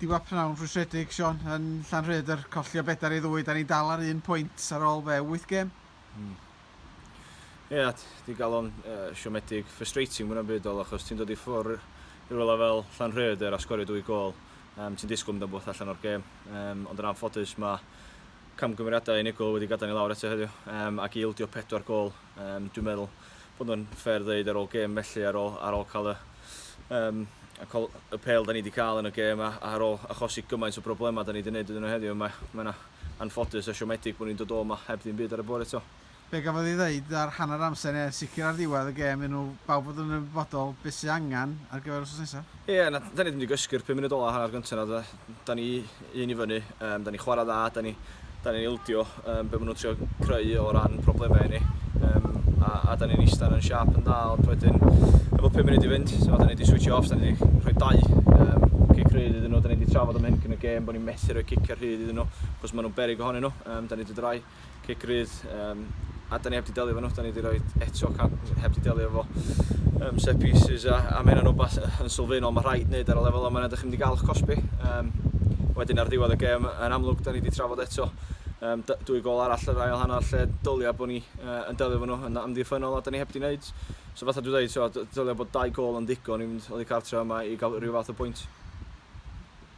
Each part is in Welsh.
Di wap nawn rhwystredig, Sean, yn Llanrhaeadr, colli o 4-2, da ni dal ar 1 pwynt ar ôl 8 gêm. Ie, di gael o'n siomedig frustrating mwyn am byd ol, achos ti'n dod i ffwr i rola fel Llanrhaeadr a sgorio 2 gol. Ti'n disgwyl mynd am bwth allan o'r gêm, ond yn anffodus mae camgymeriadau unigol wedi gadael ni lawr eto heddiw, ac i ildio 4 gol. Dwi'n meddwl bod yn ffair ddeud ar ôl gêm felly ar ôl cael y pêl da ni wedi cael yn y gêm a ar ôl achosi gymaint o broblemau da ni wedi gwneud ydyn nhw heddiw. Mae'n anffodus a siomedig bod ni'n dod o yma heb ddim byd ar y bore eto. Be gafodd ei ddeud ar hanner amser neu sicr ar ddiwedd y gêm nhw bawb fod yn ymwybodol beth sy'n angen ar gyfer wrth nesaf? Ie, da ni wedi mynd i gysgu'r 5 munud ola hanner gyntaf na. Da ni un i fyny, da ni chwarae dda, da ni'n ildio be maen nhw'n trio creu o ran problemau ni. A da ni'n eistedd yn siarp yn dda, ond wedyn efo 5 munud i fynd, so da ni wedi switch off, da ni wedi rhoi 2 cic rhyd iddyn nhw, da ni wedi trafod am hyn yn y gêm, bod ni'n methu rhoi cic ar rhyd iddyn nhw, achos maen nhw'n berig ohonyn nhw, da ni wedi rhoi cic rhyd, a da ni heb di delio efo nhw, da ni wedi rhoi eto heb di delio efo set pieces, a mae hynny'n rhywbeth yn sylfaenol, mae rhaid wneud ar y lefel yma, ydych chi'n mynd i gael eich cosbi. Wedyn ar ddiwedd y gêm, yn amlwg, da ni wedi trafod eto 2 gol arall yr ail hanner lle dylia bod ni yn delio efo nhw yn amddiffynol a da ni heb di wneud. So fatha dwi'n dweud, dylia bod 2 gol yn ddigon i fynd oddi cartre yma i gael rhyw fath o pwynt.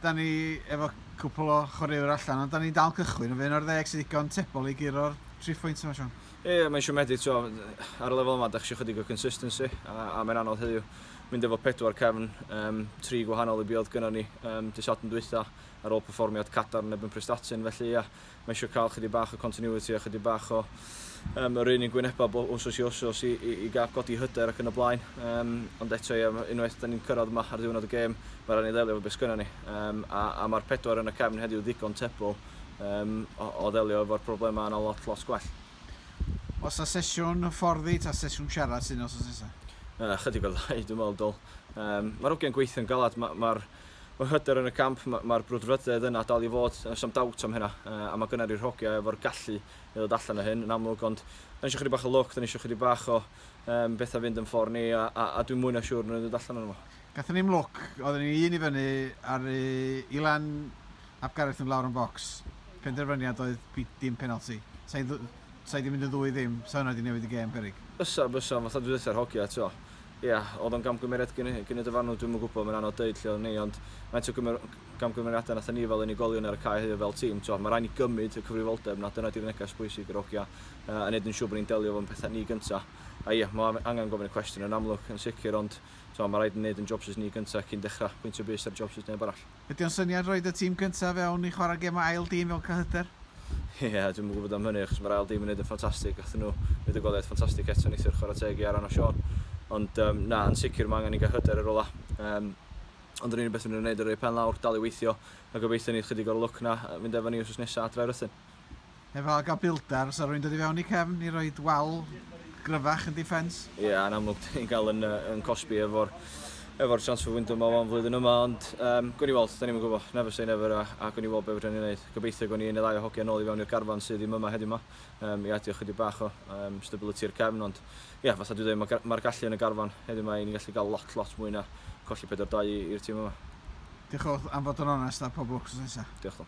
Da ni efo cwpl o chwaraewr allan, ond da ni dal cychwyn yn fynd o'r 10 sydd digon tebol i giro'r 3 pwynt yma, Sean. Ie, mae'n siomedig, ar y lefel yma, da chi eisiau chydig o consistency, a mae'n anodd heddiw. Mynd efo 4 cefn, 3 gwahanol i biodd gynnon ni Sadwrn dwytha ar ôl perfformiad cadarn ebyn Prestatyn, felly ia, mae eisiau cael chydig bach o continuity a chydig bach o yr un gwynebau wsos i wsos i gael godi hyder ac yn y blaen. Ond eto, ia, unwaith da ni'n cyrraedd yma ar ddiwrnod y gêm, mae rhaid ni ddelio efo beth sgynnon ni. A mae'r 4 yn y cefn heddiw ddigon tebol o ddelio efo'r problemau yna lot gwell. Os a sesiwn fforddi ta sesiwn siarad sy'n os nesaf? Chydig o ddau, dwi'n meddwl dol. Mae'r hogyn gweithio'n galad, mae'r hyder yn y camp, mae'r brwdfrydedd yna dal i fod, some doubt am hynna, a mae gynnar i'r hogia efo'r gallu i ddod allan o hyn yn amlwg, ond da ni eisiau chydig bach o look, da ni eisiau chydig bach o bethau fynd yn ffordd ni, a dwi'n mwy na siŵr nhw'n dod allan o'n yma. Gathen ni'n look, oedden ni un i fyny ar Ilan ap Gareth yn lawr yn bocs, penderfyniad oedd dim penalty. Sa'i di mynd yn 2-0, sa hwnna di newid y gêm berig? Bysa, fatha dwi'n dweud ar hogia eto. Ia, oedd o'n gamgymeriad gyn y dyfarnw, dwi'n mwyn gwybod, mae'n anodd deud lle oedd ni, ond mae'n gamgymeriadau nath ni fel unigolion ar y cae heddiw fel tîm. Mae rhaid ni gymryd y cyfrifoldeb na, dyna di'r neges bwysig yr hogia, a wneud yn siŵr bod ni'n delio fo'n pethau ni gyntaf. A ia, mae angen gofyn y cwestiwn yn amlwg yn sicr, ond mae rhaid yn wneud yn jobsus ni gyntaf cyn dechrau pwyntio bus ar jobsus neb arall. Ydy o'n syniad roed y tîm gyntaf fewn i chwarae gêm ail dîm fel cyhyder? Ie, dwi'n gwybod am hynny, achos mae'r ail dîm yn wneud yn ffantastig, athyn nhw wneud y goliaeth ffantastig eto neithio'r chwarae teg i Aran o Sean. Ond na, yn sicr mae angen i gael hyder ar ola. Ond yr unig beth yn wneud yr ei pen lawr, dal i weithio, a gobeithio ni chydig o'r look na, fynd efo ni wrth nesaf adre Erythyn. Efo gael bildar, so rwy'n dod i fewn i cefn i roi wal gryfach yn defence? Ie, yn amlwg, ni'n cael yn cosbi efo'r transfer window yma o'n flwyddyn yma, ond gwn i weld, da ni'n gwybod, never say never, a gwn i weld beth rydyn ni'n gwneud. Gobeithio gwn i un neu 2 o hogia nôl i fewn i'r garfan sydd ddim yma heddiw yma, i adio chydig bach o stability i'r cefn, ond ia, fatha dwi'n dweud, mae'r gallu yn y garfan heddiw yma i ni'n gallu cael lot mwy na colli 4-2 i'r tîm yma. Diolch am fod yn onest ar pob lwcs nesaf. Diolch.